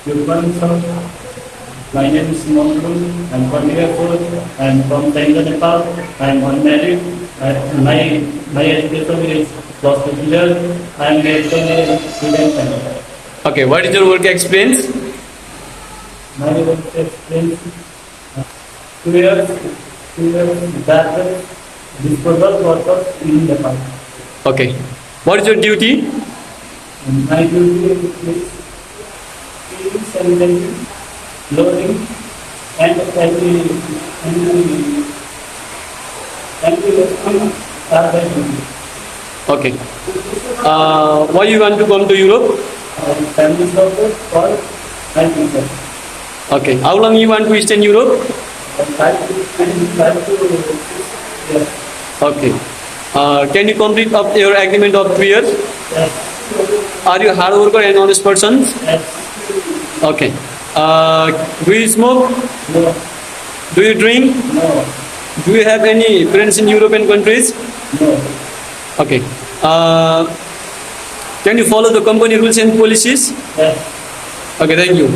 Good morning, sir. My name is Suman. I'm 20 years old. I'm from Nepal. I'm unmarried. My education is plus 2 years. I'm a student. Okay, what is your work experience? My work experience 2 years back disposal workers in Nepal. Okay, what is your duty? My duty is sanitary, loading, and Okay. Why you want to come to Europe? family support for my teacher. Okay. How long you want to stay in Europe? Yes. Okay. Can you complete up your agreement of 3 years? Yes. Are you a hard worker and honest person? Yes. Okay. Do you smoke? No. Do you drink? No. Do you have any friends in European countries? No. Okay. Can you follow the company rules and policies? Yes. Okay, thank you.